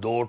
2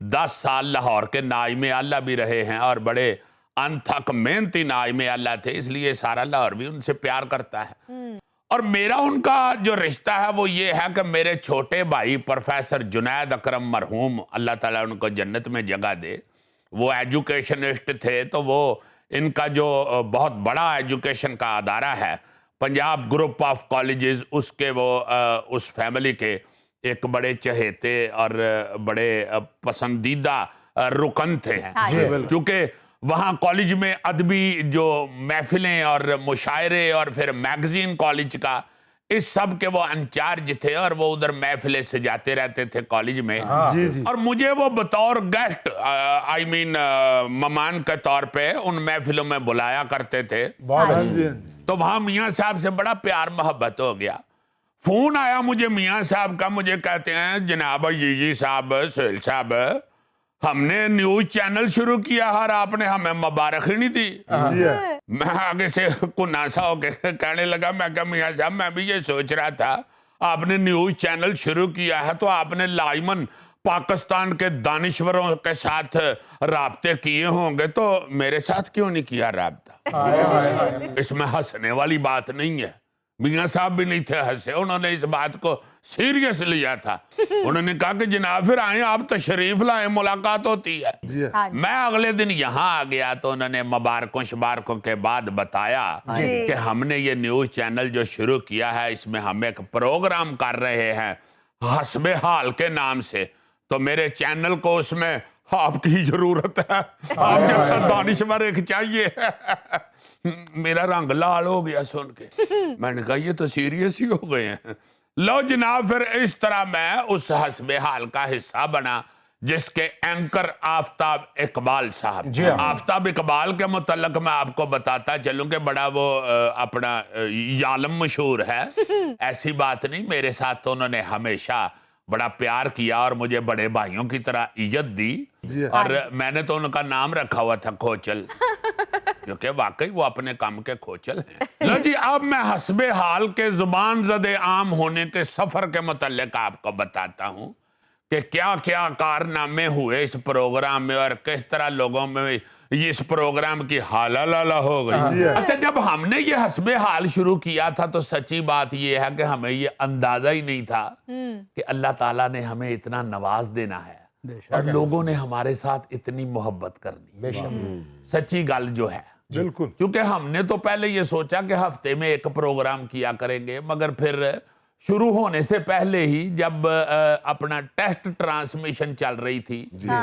10 سال لاہور کے نائم اعلیٰ بھی رہے ہیں اور بڑے انتھک محنتی نائم اعلیٰ تھے، اس لیے سارا لاہور بھی ان سے پیار کرتا ہے۔ اور میرا ان کا جو رشتہ ہے وہ یہ ہے کہ میرے چھوٹے بھائی پروفیسر جنید اکرم مرحوم، اللہ تعالیٰ ان کو جنت میں جگہ دے، وہ ایجوکیشنسٹ تھے، تو وہ ان کا جو بہت بڑا ایجوکیشن کا ادارہ ہے پنجاب گروپ آف کالجز، اس کے وہ اس فیملی کے ایک بڑے چہیتے اور بڑے پسندیدہ رکن تھے، چونکہ وہاں کالج میں ادبی جو محفلیں اور مشاعرے اور پھر میگزین کالج کا اس سب کے وہ انچارج تھے، اور وہ ادھر محفلیں سجاتے رہتے تھے کالج میں، اور مجھے وہ بطور گیسٹ مہمان کے طور پہ ان محفلوں میں بلایا کرتے تھے، تو وہاں میاں صاحب سے بڑا پیار محبت ہو گیا۔ فون آیا مجھے میاں صاحب کا، مجھے کہتے ہیں جناب جی صاحب، سہیل صاحب، ہم نے نیوز چینل شروع کیا اور آپ نے ہمیں مبارک ہی نہیں دی۔ میں آگے سے کناسا ہو کے کہنے لگا، میں کہا میاں صاحب میں بھی یہ سوچ رہا تھا آپ نے نیوز چینل شروع کیا ہے تو آپ نے لائمن پاکستان کے دانشوروں کے ساتھ رابطے کیے ہوں گے، تو میرے ساتھ کیوں نہیں کیا رابطہ؟ اس میں ہنسنے والی بات نہیں ہے، میاں صاحب بھی نہیں تھے ہنسے، انہوں نے اس بات کو سیریس لیا تھا۔ انہوں نے کہا کہ جناب پھر آئیں، آپ تشریف لائیں، ملاقات ہوتی ہے۔ میں اگلے دن یہاں آ گیا تو انہوں نے مبارکوں شبارکوں کے بعد بتایا کہ ہم نے یہ نیوز چینل جو شروع کیا ہے اس میں ہم ایک پروگرام کر رہے ہیں حسب حال کے نام سے، تو میرے چینل کو اس میں آپ کی ضرورت ہے، آپ جیسا دانشور ایک چاہیے۔ میرا رنگ لال ہو گیا سن کے، میں نے کہا یہ تو سیریس ہی ہو گئے ہیں۔ لو جناب، پھر اس طرح میں اس حسب حال کا حصہ بنا جس کے اینکر آفتاب اقبال صاحب۔ آفتاب اقبال کے متعلق میں آپ کو بتاتا چلوں کہ بڑا وہ اپنا یعلم مشہور ہے، ایسی بات نہیں، میرے ساتھ تو انہوں نے ہمیشہ بڑا پیار کیا اور مجھے بڑے بھائیوں کی طرح عزت دی، اور میں نے تو ان کا نام رکھا ہوا تھا کھوچل، کیونکہ واقعی وہ اپنے کام کے کھوچل ہیں۔ لو جی، اب میں حسب حال کے زبان زدے عام ہونے کے سفر کے متعلق آپ کو بتاتا ہوں کہ کیا کیا کارنامے ہوئے اس پروگرام میں اور کس طرح لوگوں میں اس پروگرام کی حالہ لالا ہو گئی۔ اچھا، جب ہم نے یہ حسب حال شروع کیا تھا تو سچی بات یہ ہے کہ ہمیں یہ اندازہ ہی نہیں تھا کہ اللہ تعالیٰ نے ہمیں اتنا نواز دینا ہے اور لوگوں نے ہمارے ساتھ اتنی محبت کرنی۔ سچی گل جو ہے، بالکل، چونکہ ہم نے تو پہلے یہ سوچا کہ ہفتے میں ایک پروگرام کیا کریں گے، مگر پھر شروع ہونے سے پہلے ہی جب اپنا ٹیسٹ ٹرانسمیشن چل رہی تھی،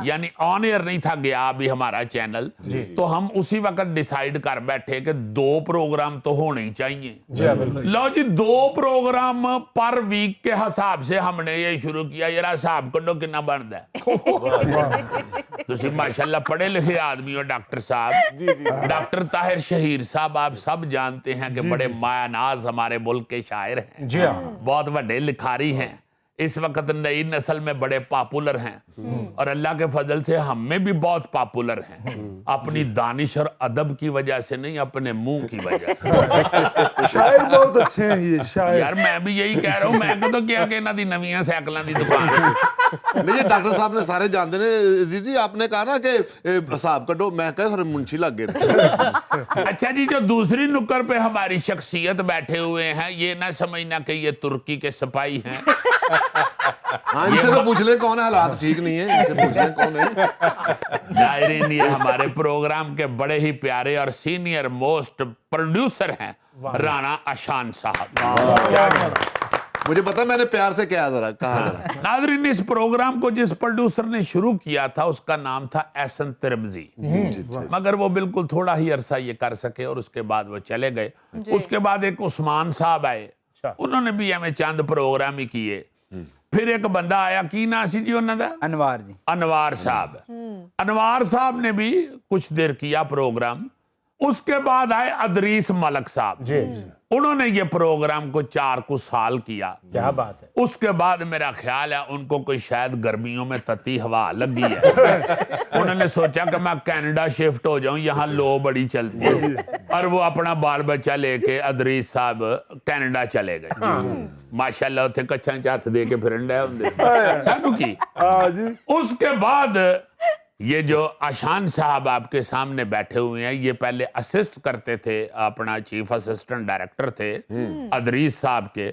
یعنی آن ایئر نہیں تھا گیا ابھی ہمارا چینل، تو ہم اسی وقت ڈیسائیڈ کر بیٹھے کہ 2 پروگرام تو ہونے ہی چاہیے۔ لو جی، 2 پروگرام پر ویک کے حساب سے ہم نے یہ شروع کیا۔ یہ حساب کڈو کنا بنتا ہے، تسی ماشاءاللہ پڑھے لکھے آدمی ہو ڈاکٹر صاحب۔ ڈاکٹر طاہر شہیر صاحب آپ سب جانتے ہیں کہ بڑے مایا ناز ہمارے ملک کے شاعر ہیں، بہت بڑے لکھاری ہیں، اس وقت نئی نسل میں بڑے پاپولر ہیں، اور اللہ کے فضل سے ہم میں بھی بہت پاپولر ہیں، اپنی دانش اور ادب کی وجہ سے نہیں، اپنے منہ کی وجہ سے۔ شاعر بہت اچھے ہیں یہ شاعر۔ یار میں بھی یہی کہہ رہا ہوں، میں تو کیا کہ انہاں دی نویاں سائیکلاں دی دکان ہے۔ نہیں، یہ ڈاکٹر صاحب نے سارے جانتے ہیں۔ عزیزی آپ نے کہا نا کہ حساب کڈو، میں کہا منشی لگ گئے۔ اچھا جی، جو دوسری نکر پہ ہماری شخصیت بیٹھے ہوئے ہیں، یہ نہ سمجھنا کہ یہ ترکی کے سپاہی ہیں۔ ان سے تو پوچھ لیں کون ہے، حالات ٹھیک نہیں ہیں، ان سے پوچھ لیں کون ہے۔ ناظرین، یہ ہمارے پروگرام کے بڑے ہی پیارے اور سینئر موسٹ پروڈیوسر ہیں رانا اشان صاحب۔ مجھے پتا میں نے پیار سے کہا ذرا۔ ناظرین، اس پروگرام کو جس پروڈیوسر نے شروع کیا تھا اس کا نام تھا احسن ترمزی، مگر وہ بالکل تھوڑا ہی عرصہ یہ کر سکے اور اس کے بعد وہ چلے گئے۔ اس کے بعد ایک عثمان صاحب آئے، انہوں نے بھی ہمیں چند پروگرام ہی کیے۔ پھر ایک بندہ آیا، کی نا سی جی انہوں نے؟ انوار جی، انوار صاحب۔ انوار صاحب نے بھی کچھ دیر کیا پروگرام۔ اس کے بعد آئے ادریس ملک صاحب، انہوں نے یہ پروگرام کو 4 کچھ سال کیا. کیا بات ہے. اس کے بعد میرا خیال ہے ان کو کوئی شاید گرمیوں میں تتی ہوا لگی ہے. انہوں نے سوچا کہ میں کینیڈا شفٹ ہو جاؤں, یہاں لو بڑی چلتی ہے, اور وہ اپنا بال بچہ لے کے ادریس صاحب کینیڈا چلے گئے. ماشاءاللہ اتنے کچھاں چاتھ دے کے پھرن ڈے ہوں سانو کی. اس کے بعد یہ جو آشان صاحب آپ کے سامنے بیٹھے ہوئے ہیں, یہ پہلے اسسٹ کرتے تھے, اپنا چیف اسسٹنٹ ڈائریکٹر تھے ادریس صاحب کے.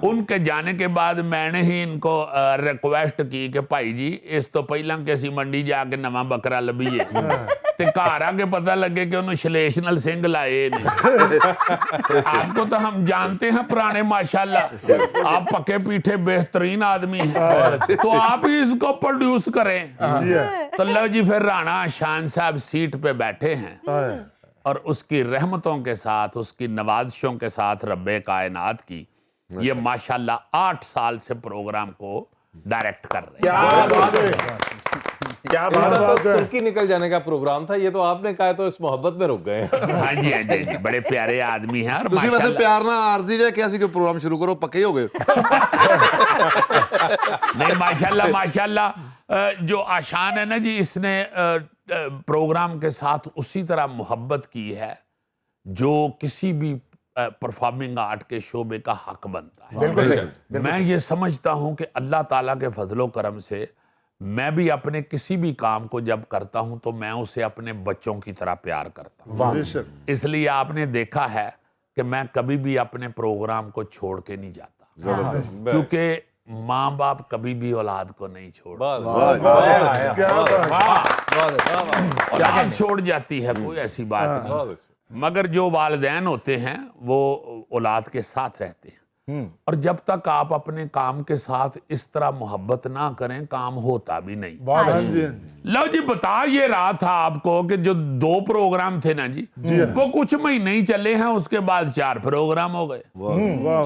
ان کے جانے کے بعد میں نے ہی ان کو ریکویسٹ کی کہ بھائی جی اس تو پہلا کہ اسی منڈی جا کے نواں بکرا لبھیے تے گھر آ کے پتہ لگے کہ انہوں شلیشنل سنگھ لائے نہیں. آپ کو تو ہم جانتے ہیں پرانے ماشاءاللہ, آپ پکے پیٹھے بہترین آدمی ہیں, تو آپ ہی اس کو پروڈیوس کریں. تو لو جی پھر رانا آشان صاحب سیٹ پہ بیٹھے ہیں, اور اس کی رحمتوں کے ساتھ, اس کی نوازشوں کے ساتھ رب کائنات کی یہ ماشاءاللہ 8 سال سے پروگرام کو ڈائریکٹ کر رہے ہیں. کیا بات ہے. ترکی نکل جانے کا پروگرام تھا, یہ تو آپ نے کہا تو اس محبت میں رک گئے. ہاں جی ہاں جی, بڑے پیارے آدمی ہیں. اور تسی ویسے پیار نہ عارضی جائے کیسی کوئی پروگرام شروع کرو, پکے ہو گئے. نہیں ماشاءاللہ ماشاءاللہ, جو آشان ہے نا جی, اس نے پروگرام کے ساتھ اسی طرح محبت کی ہے جو کسی بھی پرفارمنگ آرٹ کے شعبے کا حق بنتا ہے. میں یہ سمجھتا ہوں کہ اللہ تعالیٰ کے فضل و کرم سے میں بھی اپنے کسی بھی کام کو جب کرتا ہوں تو میں اسے اپنے بچوں کی طرح پیار کرتا ہوں. اس لیے آپ نے دیکھا ہے کہ میں کبھی بھی اپنے پروگرام کو چھوڑ کے نہیں جاتا, کیونکہ ماں باپ کبھی بھی اولاد کو نہیں چھوڑ, اولاد چھوڑ جاتی ہے, کوئی ایسی بات نہیں, مگر جو والدین ہوتے ہیں وہ اولاد کے ساتھ رہتے ہیں. اور جب تک آپ اپنے کام کے ساتھ اس طرح محبت نہ کریں کام ہوتا بھی نہیں. لو جی بتا یہ رہا تھا آپ کو کہ جو 2 پروگرام تھے نا جی, وہ کچھ مہینے ہی چلے ہیں, اس کے بعد 4 پروگرام ہو گئے.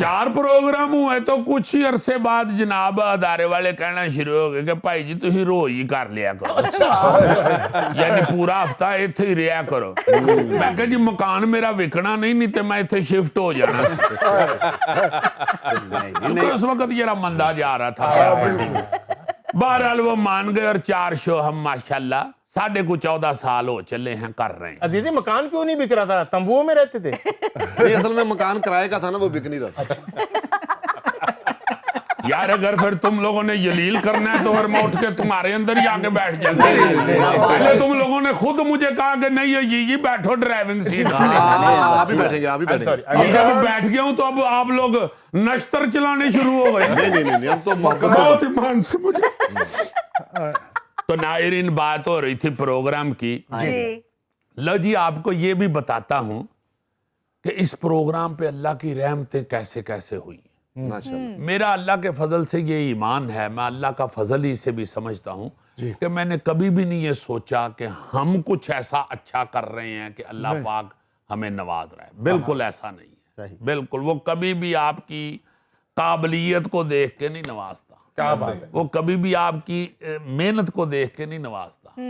4 پروگرام ہوئے تو کچھ ہی عرصے بعد جناب ادارے والے کہنا شروع ہو گئے کہ بھائی جی تسی رو ہی کر لیا کرو, یعنی پورا ہفتہ ایتھے ہی رہیا کرو. میں کہا جی مکان میرا وکنا نہیں تے میں ایتھے شفٹ ہو جانا. اس وقت یہ مندہ جا رہا تھا. بہرحال وہ مان گئے, اور 4 شو ہم ماشاءاللہ 14.5 سال ہو چلے ہیں کر رہے ہیں. عزیزی مکان کیوں نہیں بک رہا تھا, تمبوؤں میں رہتے تھے؟ نہیں اصل میں مکان کرائے کا تھا نا, وہ بک نہیں رہا تھا. یار اگر پھر تم لوگوں نے یلیل کرنا ہے تو پھر میں اٹھ کے تمہارے اندر ہی آگے بیٹھ جاتے. پہلے تم لوگوں نے خود مجھے کہا کہ نہیں یہ بیٹھو ڈرائیونگ سیٹ. آپ ہی بیٹھیں گے, آپ ہی بیٹھیں گے. اب جب بیٹھ گیا ہوں تو اب آپ لوگ نشتر چلانے شروع ہو گئے. نہیں ہم تو محبت بہت ایمان سے مجھے. تو ناظرین بات ہو رہی تھی پروگرام کی. لو جی آپ کو یہ بھی بتاتا ہوں کہ اس پروگرام پہ اللہ کی رحمتیں کیسے کیسے ہوئی. میرا اللہ کے فضل سے یہ ایمان ہے, میں اللہ کا فضل ہی سے بھی سمجھتا ہوں کہ میں نے کبھی بھی نہیں یہ سوچا کہ ہم کچھ ایسا اچھا کر رہے ہیں کہ اللہ پاک ہمیں نواز رہا ہے. بالکل ایسا نہیں ہے, بالکل. وہ کبھی بھی آپ کی قابلیت کو دیکھ کے نہیں نوازتا, وہ کبھی بھی آپ کی محنت کو دیکھ کے نہیں نوازتا.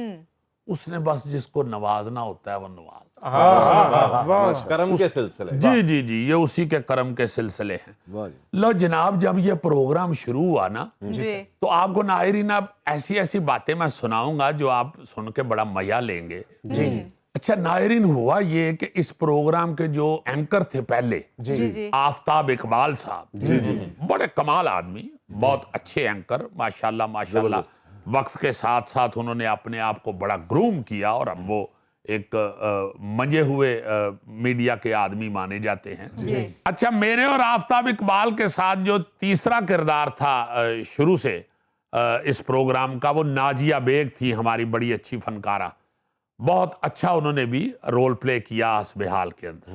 اس نے بس جس کو نوازنا ہوتا ہے وہ نوازتا. کرم کے سلسلے. جی یہ اسی کے کرم کے سلسلے ہیں. لو جناب جب یہ پروگرام شروع ہوا نا تو آپ کو ناظرین ایسی ایسی باتیں میں سناؤں گا جو آپ سن کے بڑا مزہ لیں گے. اچھا ناظرین ہوا یہ کہ اس پروگرام کے جو اینکر تھے پہلے آفتاب اقبال صاحب, بڑے کمال آدمی, بہت اچھے اینکر ماشاءاللہ ماشاءاللہ. وقت کے ساتھ ساتھ انہوں نے اپنے آپ کو بڑا گروم کیا اور اب وہ ایک منجے ہوئے میڈیا کے آدمی مانے جاتے ہیں. اچھا میرے اور آفتاب اقبال کے ساتھ جو تیسرا کردار تھا شروع سے اس پروگرام کا, وہ ناجیہ بیگ تھی, ہماری بڑی اچھی فنکارہ. بہت اچھا انہوں نے بھی رول پلے کیا حسب حال کے اندر.